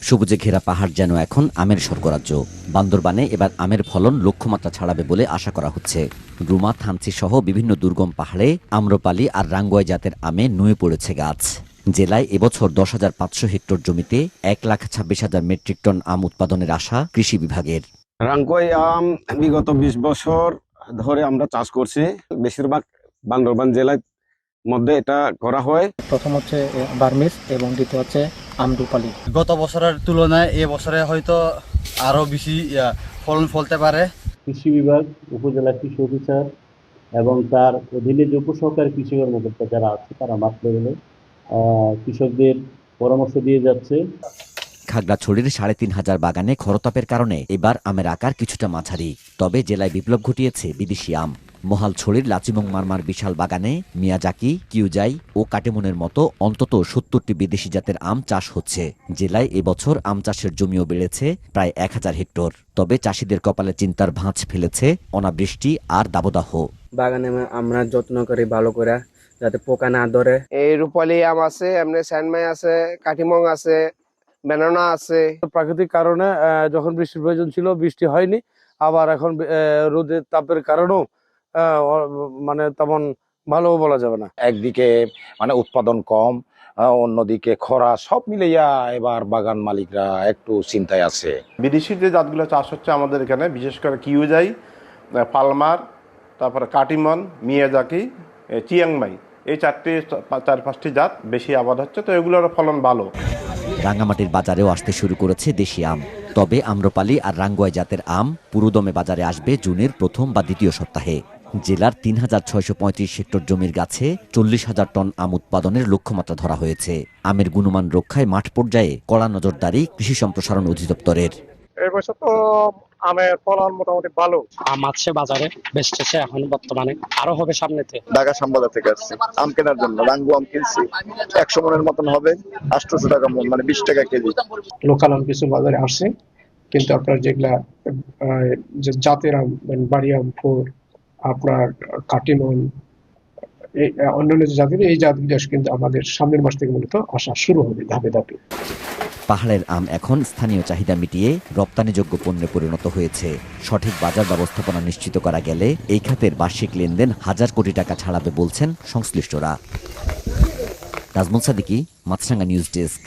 সবুজে ঘেরা পাহাড় যেন এখন আমের স্বর্গরাজ্য। বান্দরবানে এবার আমের ফলন লক্ষ্যমাত্রা ছাড়াবে বলে আশা করা হচ্ছে। রুমা, থানচি সহ বিভিন্ন দুর্গম পাহাড়ে আম্রপালি আর রাঙ্গুয়াই জাতের আমে নুয়ে পড়েছে গাছ। জেলায় এবছর 10,500 হেক্টর জমিতে 1,26,000 মেট্রিক টন আম উৎপাদনের আশা কৃষি বিভাগের। রাঙ্গুয়াই আম বিগত 20 বছর ধরে আমরা চাষ করছি। বেশিরভাগ বান্দরবান জেলার মধ্যে এটা করা হয়। প্রথম হচ্ছে বার্মিস এবং দ্বিতীয় হচ্ছে আম্রপালি। গত বছরের তুলনায় এ বছরে হয়তো আরো বেশি ফলন ফলতে পারে। কৃষি বিভাগ, উপজেলা কৃষি অফিসার এবং তার অধীনে যে উপসহকারী কৃষি কর্মকর্তা যারা আছে তারা মাঠ লেভেলে কৃষকদের পরামর্শ দিয়ে যাচ্ছে। খাগড়াছড়ির 3,500 বাগানে খরতাপের কারণে এবার আমের আকার কিছুটা মাঝারি, তবে জেলায় বিপ্লব ঘটিয়েছে বিদেশি আম। মহালছড়ির লাচিমং মারমার বিশাল বাগানে মিয়াজাকি, কিউজাই ও কাটিমনের মতো অন্তত 70টি বিদেশি জাতের আম চাষ হচ্ছে। জেলায় এবছর আম চাষের জমিও বেড়েছে প্রায় 1,000 হেক্টর। তবে চাষিদের কপালে চিন্তার ভাঁজ ফেলেছে অনাবৃষ্টি আর দাবদাহ। বাগানে আমরা যত্ন করি ভালো করে, যাতে পোকা না ধরে। এই রূপালী আম আছে, এমনি স্যান্ডমাই আছে, কাঠিমং আছে, ব্যানানা আছে। প্রাকৃতিক কারণে যখন বৃষ্টির প্রয়োজন ছিল বৃষ্টি হয়নি, আবার এখন রোদের তাপের কারণেও মানে তেমন ভালো বলা যাবে না। একদিকে মানে উৎপাদন কম, অন্যদিকে খরা, সব মিলিয়া এবার বাগান মালিকরা একটু চিন্তায় আছে। বিদেশি যে জাতগুলো চাষ হচ্ছে আমাদের এখানে, বিশেষ করে কিউজাই, পালমার, তারপরে কাটিমন, মিয়াজাকি, চিয়াংমাই, এই 4-5টি জাত বেশি আবাদ হচ্ছে, তো এগুলোর ফলন ভালো। রাঙ্গামাটির বাজারেও আসতে শুরু করেছে দেশি আম। তবে আম্রপালি আর রাঙ্গুয়াই জাতের আম পুরোদমে বাজারে আসবে জুনের প্রথম বা দ্বিতীয় সপ্তাহে। জেলার 3,635 হেক্টর জমির গাছে 40,000 টন আম উৎপাদনের লক্ষ্যমাত্রা ধরা হয়েছে। আমের গুণমান রক্ষায় মাঠ পর্যায়ে কড়া নজরদারি কৃষি সম্প্রসারণ অধিদপ্তরের। এই বছর তো আমের ফলন মোটামুটি ভালো। আম আছে বাজারে, বেচতেছে এখন বর্তমানে, আরো হবে সামনেতে। ঢাকা শ্যামবাজার থেকে আসছি আম কেনার জন্য। রাঙ্গু আম কিনছি 100 মনের মতন হবে, 800 টাকা মন, মানে 20 টাকা কেজি। লোকাল আম কিছু বাজারে আসছে, কিন্তু আপনার যেগুলা জাতের আম, বাড়ি আম, ফোর, আপনার কাটিমন, এই অন্যান্য যে জাতের এই জাতগুলো কিন্তু আমাদের সামনের মাস থেকে মূলত আসা শুরু হবে ধাপে ধাপে। পাহাড়ের আম এখন স্থানীয় চাহিদা মিটিয়ে রপ্তানিযোগ্য পণ্যে পরিণত হয়েছে। সঠিক বাজার ব্যবস্থাপনা নিশ্চিত করা গেলে এই খাতের বার্ষিক লেনদেন 1,000 কোটি টাকা ছাড়াবে বলছেন সংশ্লিষ্টরা। নাজমুল সাদিকি, মাছরাঙ্গা নিউজ ডেস্ক।